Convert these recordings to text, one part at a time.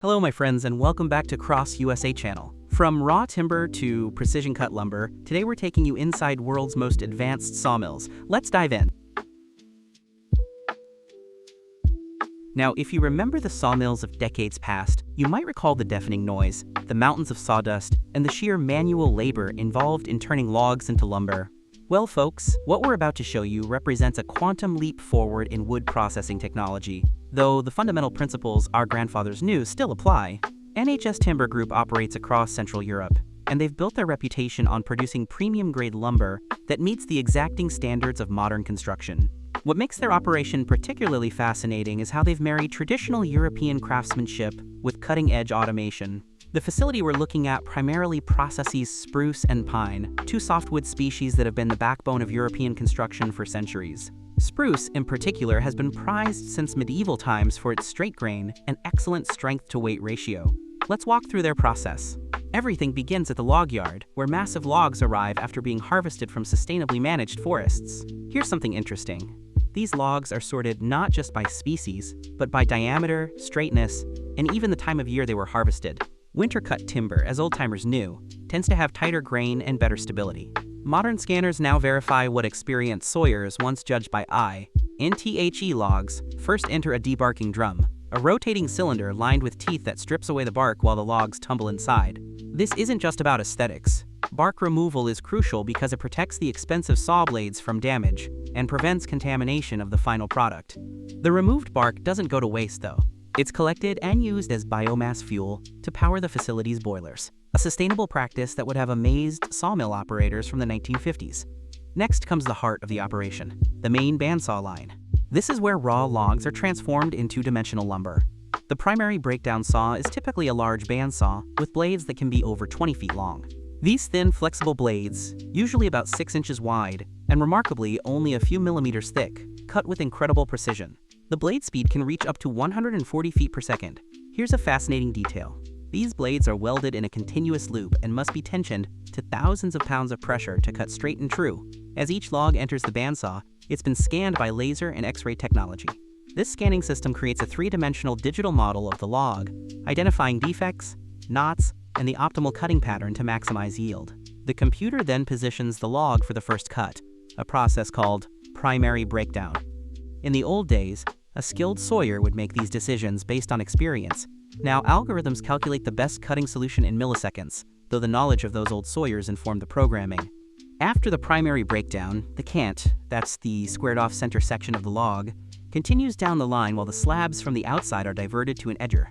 Hello my friends and welcome back to KrossUSA channel. From raw timber to precision cut lumber, today we're taking you inside world's most advanced sawmills. Let's dive in. Now, if you remember the sawmills of decades past, you might recall the deafening noise, the mountains of sawdust, and the sheer manual labor involved in turning logs into lumber. Well folks, what we're about to show you represents a quantum leap forward in wood processing technology. Though the fundamental principles our grandfathers knew still apply, AKZ Timber Group operates across Central Europe, and they've built their reputation on producing premium-grade lumber that meets the exacting standards of modern construction. What makes their operation particularly fascinating is how they've married traditional European craftsmanship with cutting-edge automation. The facility we're looking at primarily processes spruce and pine, two softwood species that have been the backbone of European construction for centuries. Spruce, in particular, has been prized since medieval times for its straight grain and excellent strength-to-weight ratio. Let's walk through their process. Everything begins at the log yard, where massive logs arrive after being harvested from sustainably managed forests. Here's something interesting. These logs are sorted not just by species, but by diameter, straightness, and even the time of year they were harvested. Winter-cut timber, as old-timers knew, tends to have tighter grain and better stability. Modern scanners now verify what experienced sawyers once judged by eye. NTHE logs first enter a debarking drum, a rotating cylinder lined with teeth that strips away the bark while the logs tumble inside. This isn't just about aesthetics. Bark removal is crucial because it protects the expensive saw blades from damage and prevents contamination of the final product. The removed bark doesn't go to waste though. It's collected and used as biomass fuel to power the facility's boilers, a sustainable practice that would have amazed sawmill operators from the 1950s. Next comes the heart of the operation, the main bandsaw line. This is where raw logs are transformed into two-dimensional lumber. The primary breakdown saw is typically a large bandsaw with blades that can be over 20 feet long. These thin, flexible blades, usually about 6 inches wide and remarkably only a few millimeters thick, cut with incredible precision. The blade speed can reach up to 140 feet per second. Here's a fascinating detail. These blades are welded in a continuous loop and must be tensioned to thousands of pounds of pressure to cut straight and true. As each log enters the bandsaw, it's been scanned by laser and X-ray technology. This scanning system creates a three-dimensional digital model of the log, identifying defects, knots, and the optimal cutting pattern to maximize yield. The computer then positions the log for the first cut, a process called primary breakdown. In the old days, a skilled sawyer would make these decisions based on experience. Now algorithms calculate the best cutting solution in milliseconds, though the knowledge of those old sawyers informed the programming. After the primary breakdown, the cant, that's the squared-off center section of the log, continues down the line while the slabs from the outside are diverted to an edger.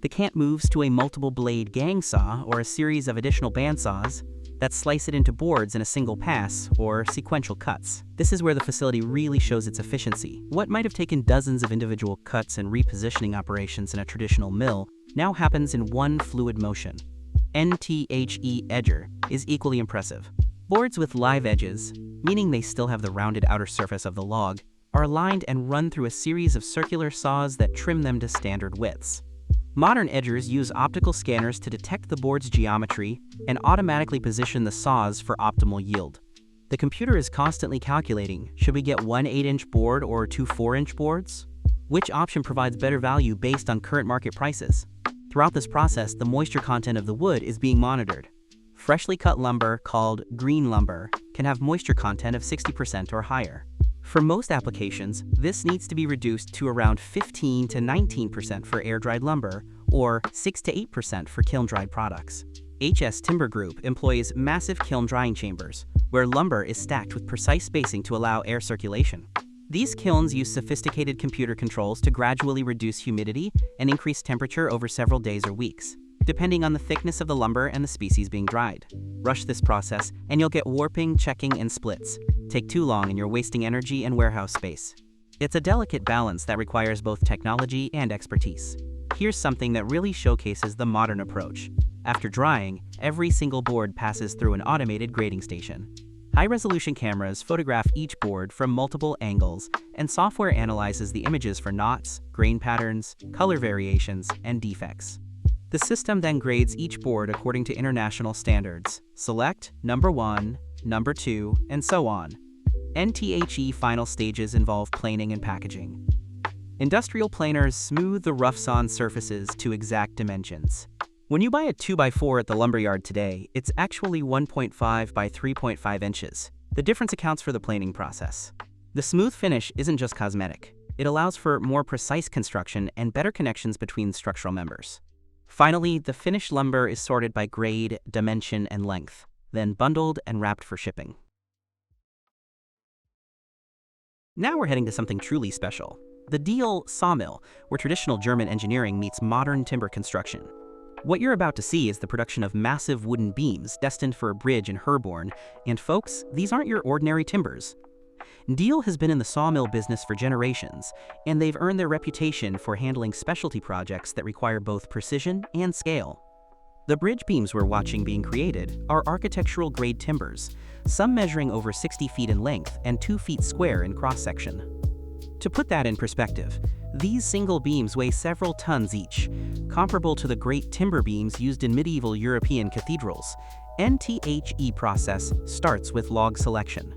The cant moves to a multiple blade gang saw or a series of additional bandsaws that slice it into boards in a single pass, or sequential cuts. This is where the facility really shows its efficiency. What might have taken dozens of individual cuts and repositioning operations in a traditional mill now happens in one fluid motion. NTHE edger is equally impressive. Boards with live edges, meaning they still have the rounded outer surface of the log, are aligned and run through a series of circular saws that trim them to standard widths. Modern edgers use optical scanners to detect the board's geometry and automatically position the saws for optimal yield. The computer is constantly calculating, should we get one 8-inch board or two 4-inch boards? Which option provides better value based on current market prices? Throughout this process, the moisture content of the wood is being monitored. Freshly cut lumber, called green lumber, can have moisture content of 60% or higher. For most applications, this needs to be reduced to around 15 to 19% for air-dried lumber, or 6 to 8% for kiln-dried products. AKZ Timber Group employs massive kiln drying chambers, where lumber is stacked with precise spacing to allow air circulation. These kilns use sophisticated computer controls to gradually reduce humidity and increase temperature over several days or weeks, depending on the thickness of the lumber and the species being dried. Rush this process, and you'll get warping, checking, and splits. Take too long and you're wasting energy and warehouse space. It's a delicate balance that requires both technology and expertise. Here's something that really showcases the modern approach. After drying, every single board passes through an automated grading station. High-resolution cameras photograph each board from multiple angles, and software analyzes the images for knots, grain patterns, color variations, and defects. The system then grades each board according to international standards. Select number 1, number 2, and so on. NTHE final stages involve planing and packaging. Industrial planers smooth the rough-sawn surfaces to exact dimensions. When you buy a 2x4 at the lumberyard today, it's actually 1.5 by 3.5 inches. The difference accounts for the planing process. The smooth finish isn't just cosmetic. It allows for more precise construction and better connections between structural members. Finally, the finished lumber is sorted by grade, dimension, and length, then bundled and wrapped for shipping. Now we're heading to something truly special. The Diehl Sawmill, where traditional German engineering meets modern timber construction. What you're about to see is the production of massive wooden beams destined for a bridge in Herborn, and folks, these aren't your ordinary timbers. Diehl has been in the sawmill business for generations, and they've earned their reputation for handling specialty projects that require both precision and scale. The bridge beams we're watching being created are architectural-grade timbers, some measuring over 60 feet in length and 2 feet square in cross-section. To put that in perspective, these single beams weigh several tons each, comparable to the great timber beams used in medieval European cathedrals. NTHE process starts with log selection.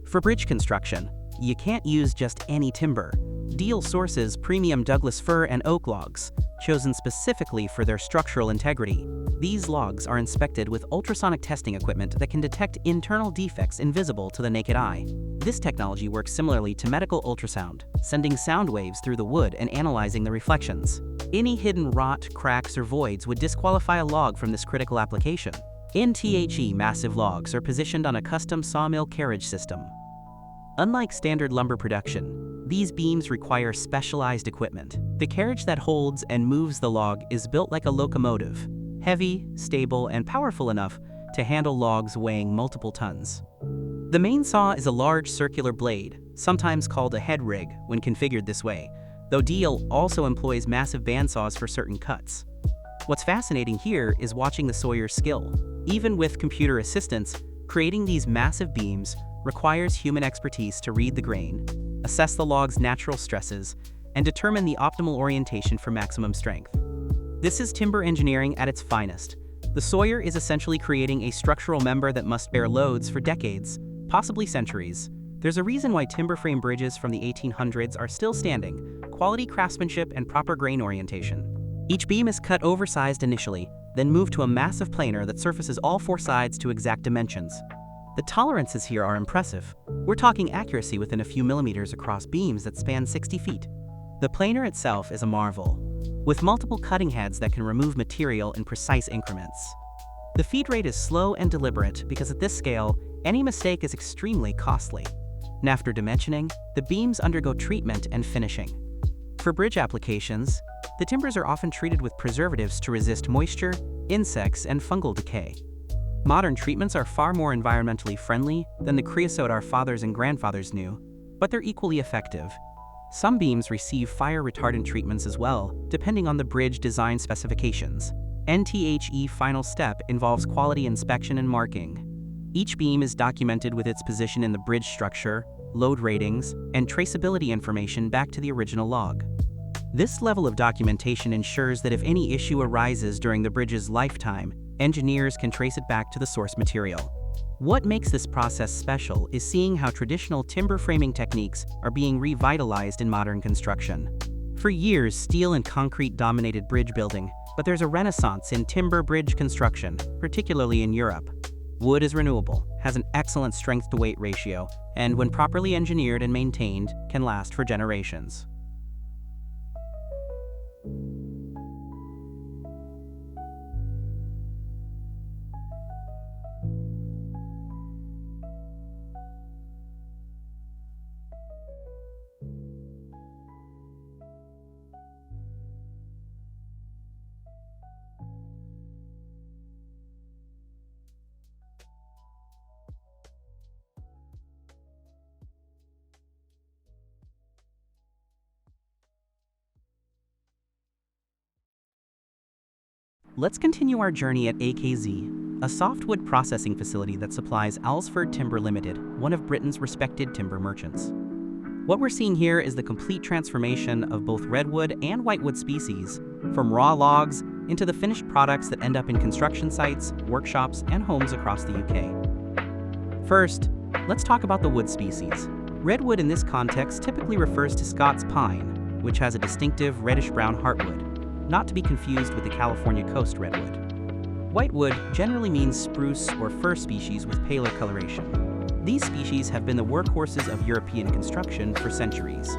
For bridge construction, you can't use just any timber. Diehl sources premium Douglas fir and oak logs, chosen specifically for their structural integrity. These logs are inspected with ultrasonic testing equipment that can detect internal defects invisible to the naked eye. This technology works similarly to medical ultrasound, sending sound waves through the wood and analyzing the reflections. Any hidden rot, cracks, or voids would disqualify a log from this critical application. NTHE massive logs are positioned on a custom sawmill carriage system. Unlike standard lumber production, these beams require specialized equipment. The carriage that holds and moves the log is built like a locomotive, heavy, stable, and powerful enough to handle logs weighing multiple tons. The main saw is a large circular blade, sometimes called a head rig when configured this way, though Diehl also employs massive bandsaws for certain cuts. What's fascinating here is watching the sawyer's skill. Even with computer assistance, creating these massive beams requires human expertise to read the grain, assess the log's natural stresses, and determine the optimal orientation for maximum strength. This is timber engineering at its finest. The sawyer is essentially creating a structural member that must bear loads for decades, possibly centuries. There's a reason why timber frame bridges from the 1800s are still standing: quality craftsmanship and proper grain orientation. Each beam is cut oversized initially, then moved to a massive planer that surfaces all 4 sides to exact dimensions. The tolerances here are impressive. We're talking accuracy within a few millimeters across beams that span 60 feet. The planer itself is a marvel, with multiple cutting heads that can remove material in precise increments. The feed rate is slow and deliberate because at this scale, any mistake is extremely costly. And after dimensioning, the beams undergo treatment and finishing. For bridge applications, the timbers are often treated with preservatives to resist moisture, insects, and fungal decay. Modern treatments are far more environmentally friendly than the creosote our fathers and grandfathers knew, but they're equally effective. Some beams receive fire retardant treatments as well, depending on the bridge design specifications. NTHE final step involves quality inspection and marking. Each beam is documented with its position in the bridge structure, load ratings, and traceability information back to the original log. This level of documentation ensures that if any issue arises during the bridge's lifetime, engineers can trace it back to the source material. What makes this process special is seeing how traditional timber framing techniques are being revitalized in modern construction. For years, steel and concrete dominated bridge building, but there's a renaissance in timber bridge construction, particularly in Europe. Wood is renewable, has an excellent strength-to-weight ratio, and when properly engineered and maintained, can last for generations. Let's continue our journey at AKZ, a softwood processing facility that supplies Alsford Timber Limited, one of Britain's respected timber merchants. What we're seeing here is the complete transformation of both redwood and whitewood species, from raw logs into the finished products that end up in construction sites, workshops, and homes across the UK. First, let's talk about the wood species. Redwood in this context typically refers to Scots pine, which has a distinctive reddish-brown heartwood, not to be confused with the California coast redwood. Whitewood generally means spruce or fir species with paler coloration. These species have been the workhorses of European construction for centuries.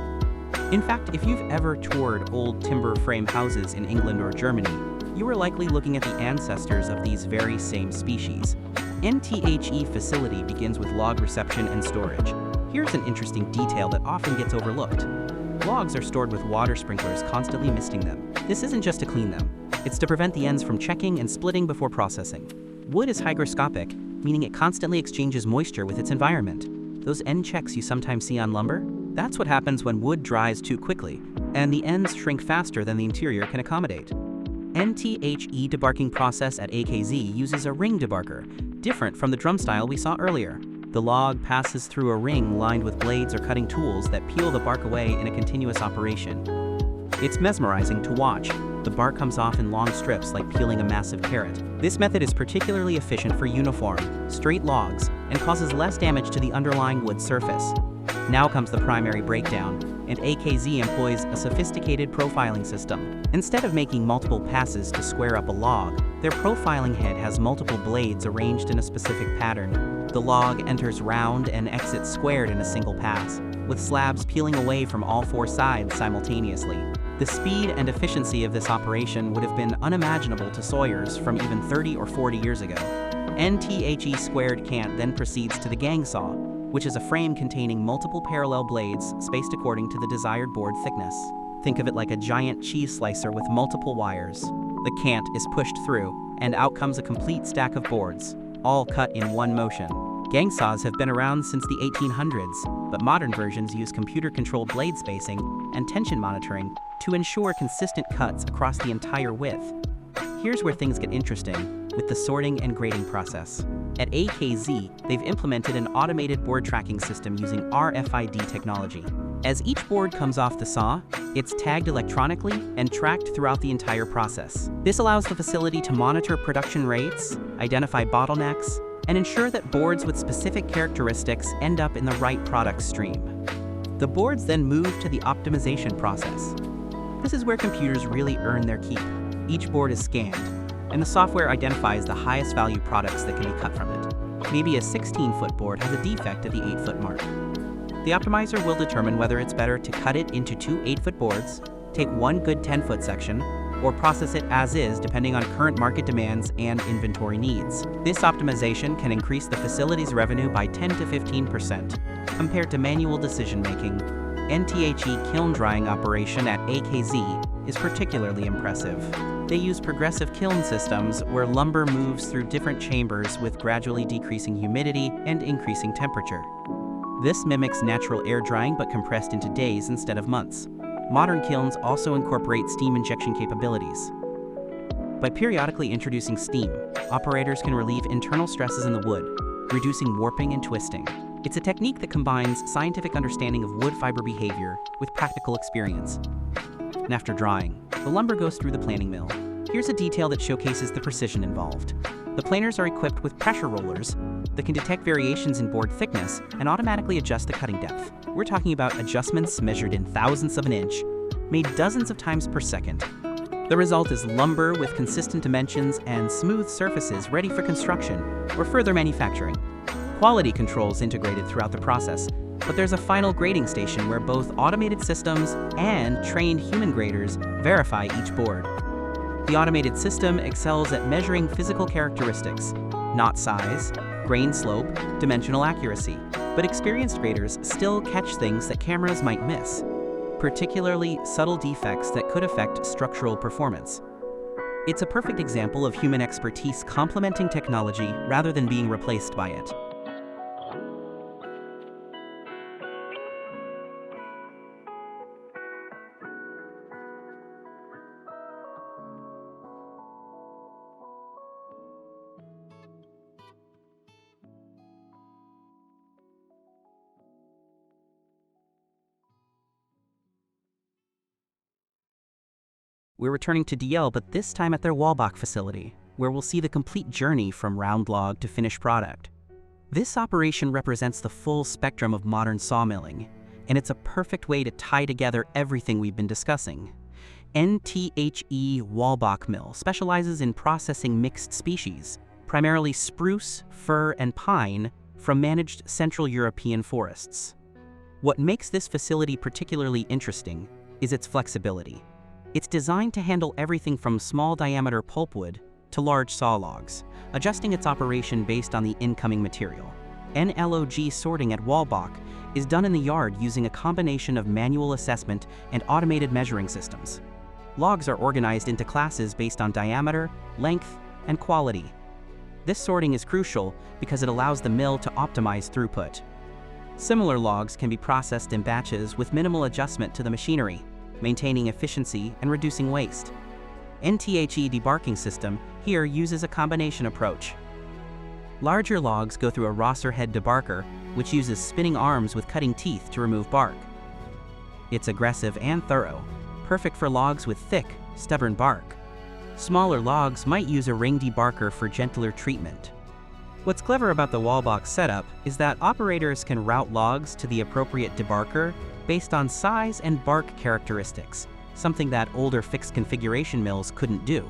In fact, if you've ever toured old timber frame houses in England or Germany, you are likely looking at the ancestors of these very same species. NTHE facility begins with log reception and storage. Here's an interesting detail that often gets overlooked. Logs are stored with water sprinklers constantly misting them. This isn't just to clean them, it's to prevent the ends from checking and splitting before processing. Wood is hygroscopic, meaning it constantly exchanges moisture with its environment. Those end checks you sometimes see on lumber? That's what happens when wood dries too quickly, and the ends shrink faster than the interior can accommodate. NTHE debarking process at AKZ uses a ring debarker, different from the drum style we saw earlier. The log passes through a ring lined with blades or cutting tools that peel the bark away in a continuous operation. It's mesmerizing to watch. The bark comes off in long strips like peeling a massive carrot. This method is particularly efficient for uniform, straight logs and causes less damage to the underlying wood surface. Now comes the primary breakdown, and AKZ employs a sophisticated profiling system. Instead of making multiple passes to square up a log, their profiling head has multiple blades arranged in a specific pattern. The log enters round and exits squared in a single pass, with slabs peeling away from all four sides simultaneously. The speed and efficiency of this operation would have been unimaginable to sawyers from even 30 or 40 years ago. NTHE squared cant then proceeds to the gang saw, which is a frame containing multiple parallel blades spaced according to the desired board thickness. Think of it like a giant cheese slicer with multiple wires. The cant is pushed through, and out comes a complete stack of boards, all cut in one motion. Gang saws have been around since the 1800s, but modern versions use computer-controlled blade spacing and tension monitoring to ensure consistent cuts across the entire width. Here's where things get interesting with the sorting and grading process. At AKZ, they've implemented an automated board tracking system using RFID technology. As each board comes off the saw, it's tagged electronically and tracked throughout the entire process. This allows the facility to monitor production rates, identify bottlenecks, and ensure that boards with specific characteristics end up in the right product stream. The boards then move to the optimization process. This is where computers really earn their keep. Each board is scanned, and the software identifies the highest value products that can be cut from it. Maybe a 16-foot board has a defect at the 8-foot mark. The optimizer will determine whether it's better to cut it into two 8-foot boards, take one good 10-foot section, or process it as is depending on current market demands and inventory needs. This optimization can increase the facility's revenue by 10 to 15% compared to manual decision-making. NTHE kiln drying operation at AKZ is particularly impressive. They use progressive kiln systems where lumber moves through different chambers with gradually decreasing humidity and increasing temperature. This mimics natural air drying but compressed into days instead of months. Modern kilns also incorporate steam injection capabilities. By periodically introducing steam, operators can relieve internal stresses in the wood, reducing warping and twisting. It's a technique that combines scientific understanding of wood fiber behavior with practical experience. And after drying, the lumber goes through the planing mill. Here's a detail that showcases the precision involved. The planers are equipped with pressure rollers that can detect variations in board thickness and automatically adjust the cutting depth. We're talking about adjustments measured in thousandths of an inch, made dozens of times per second. The result is lumber with consistent dimensions and smooth surfaces ready for construction or further manufacturing. Quality controls integrated throughout the process, but there's a final grading station where both automated systems and trained human graders verify each board. The automated system excels at measuring physical characteristics, not size, grain slope, dimensional accuracy, but experienced graders still catch things that cameras might miss, particularly subtle defects that could affect structural performance. It's a perfect example of human expertise complementing technology rather than being replaced by it. We're returning to Diehl, but this time at their Walbach facility, where we'll see the complete journey from round log to finished product. This operation represents the full spectrum of modern sawmilling, and it's a perfect way to tie together everything we've been discussing. NTHE Walbach Mill specializes in processing mixed species, primarily spruce, fir, and pine, from managed Central European forests. What makes this facility particularly interesting is its flexibility. It's designed to handle everything from small diameter pulpwood to large saw logs, adjusting its operation based on the incoming material. NLOG sorting at Walbach is done in the yard using a combination of manual assessment and automated measuring systems. Logs are organized into classes based on diameter, length, and quality. This sorting is crucial because it allows the mill to optimize throughput. Similar logs can be processed in batches with minimal adjustment to the machinery, maintaining efficiency and reducing waste. NTHE debarking system here uses a combination approach. Larger logs go through a Rosser head debarker, which uses spinning arms with cutting teeth to remove bark. It's aggressive and thorough, perfect for logs with thick, stubborn bark. Smaller logs might use a ring debarker for gentler treatment. What's clever about the Walbach setup is that operators can route logs to the appropriate debarker based on size and bark characteristics, something that older fixed configuration mills couldn't do.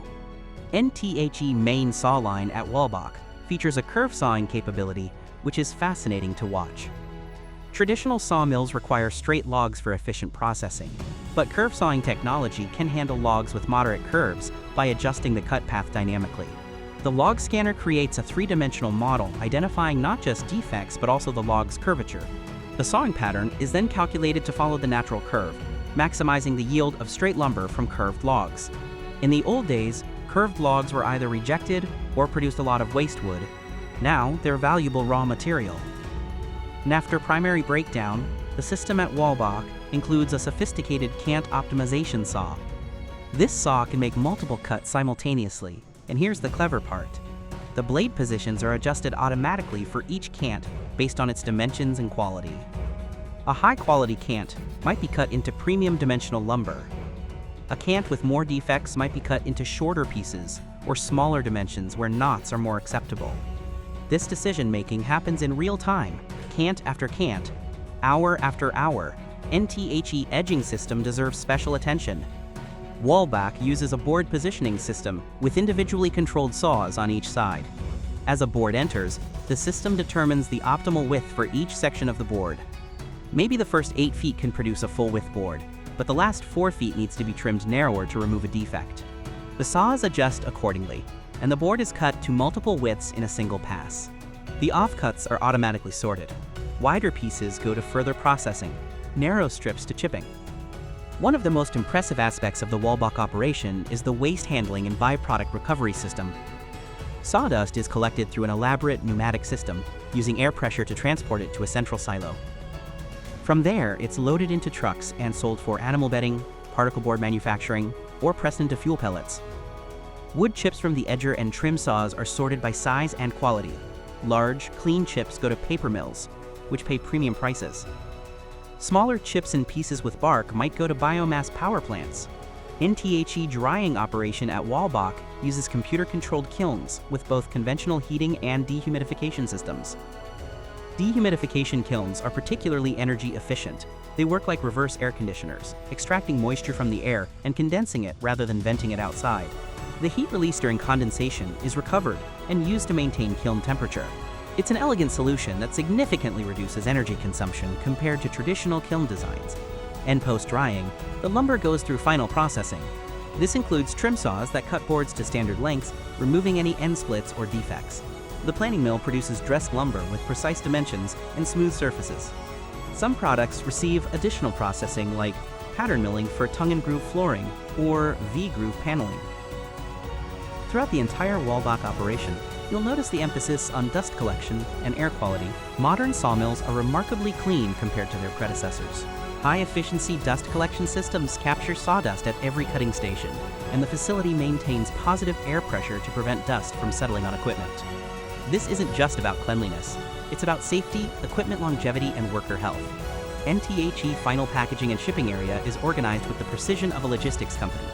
NTHE main saw line at Walbach features a curve sawing capability, which is fascinating to watch. Traditional sawmills require straight logs for efficient processing, but curve sawing technology can handle logs with moderate curves by adjusting the cut path dynamically. The log scanner creates a three-dimensional model identifying not just defects but also the log's curvature. The sawing pattern is then calculated to follow the natural curve, maximizing the yield of straight lumber from curved logs. In the old days, curved logs were either rejected or produced a lot of waste wood. Now, they're valuable raw material. And after primary breakdown, the system at Walbach includes a sophisticated cant optimization saw. This saw can make multiple cuts simultaneously, and here's the clever part. The blade positions are adjusted automatically for each cant based on its dimensions and quality. A high-quality cant might be cut into premium dimensional lumber. A cant with more defects might be cut into shorter pieces or smaller dimensions where knots are more acceptable. This decision-making happens in real time, cant after cant, hour after hour. NTHE edging system deserves special attention. Walbach uses a board positioning system with individually controlled saws on each side. As a board enters, the system determines the optimal width for each section of the board. Maybe the first 8 feet can produce a full-width board, but the last 4 feet needs to be trimmed narrower to remove a defect. The saws adjust accordingly, and the board is cut to multiple widths in a single pass. The offcuts are automatically sorted. Wider pieces go to further processing, narrow strips to chipping. One of the most impressive aspects of the Walbach operation is the waste handling and byproduct recovery system. Sawdust is collected through an elaborate pneumatic system, using air pressure to transport it to a central silo. From there, it's loaded into trucks and sold for animal bedding, particle board manufacturing, or pressed into fuel pellets. Wood chips from the edger and trim saws are sorted by size and quality. Large, clean chips go to paper mills, which pay premium prices. Smaller chips and pieces with bark might go to biomass power plants. NTHE drying operation at Walbach uses computer-controlled kilns with both conventional heating and dehumidification systems. Dehumidification kilns are particularly energy efficient. They work like reverse air conditioners, extracting moisture from the air and condensing it rather than venting it outside. The heat released during condensation is recovered and used to maintain kiln temperature. It's an elegant solution that significantly reduces energy consumption compared to traditional kiln designs. And post-drying, the lumber goes through final processing. This includes trim saws that cut boards to standard lengths, removing any end splits or defects. The planing mill produces dressed lumber with precise dimensions and smooth surfaces. Some products receive additional processing like pattern milling for tongue-and-groove flooring or V-groove paneling. Throughout the entire Walbach operation, you'll notice the emphasis on dust collection and air quality. Modern sawmills are remarkably clean compared to their predecessors. High-efficiency dust collection systems capture sawdust at every cutting station, and the facility maintains positive air pressure to prevent dust from settling on equipment. This isn't just about cleanliness. It's about safety, equipment longevity, and worker health. NTHE final packaging and shipping area is organized with the precision of a logistics company.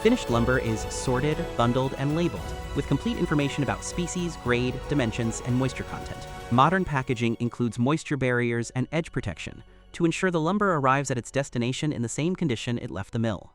Finished lumber is sorted, bundled, and labeled, with complete information about species, grade, dimensions, and moisture content. Modern packaging includes moisture barriers and edge protection, to ensure the lumber arrives at its destination in the same condition it left the mill.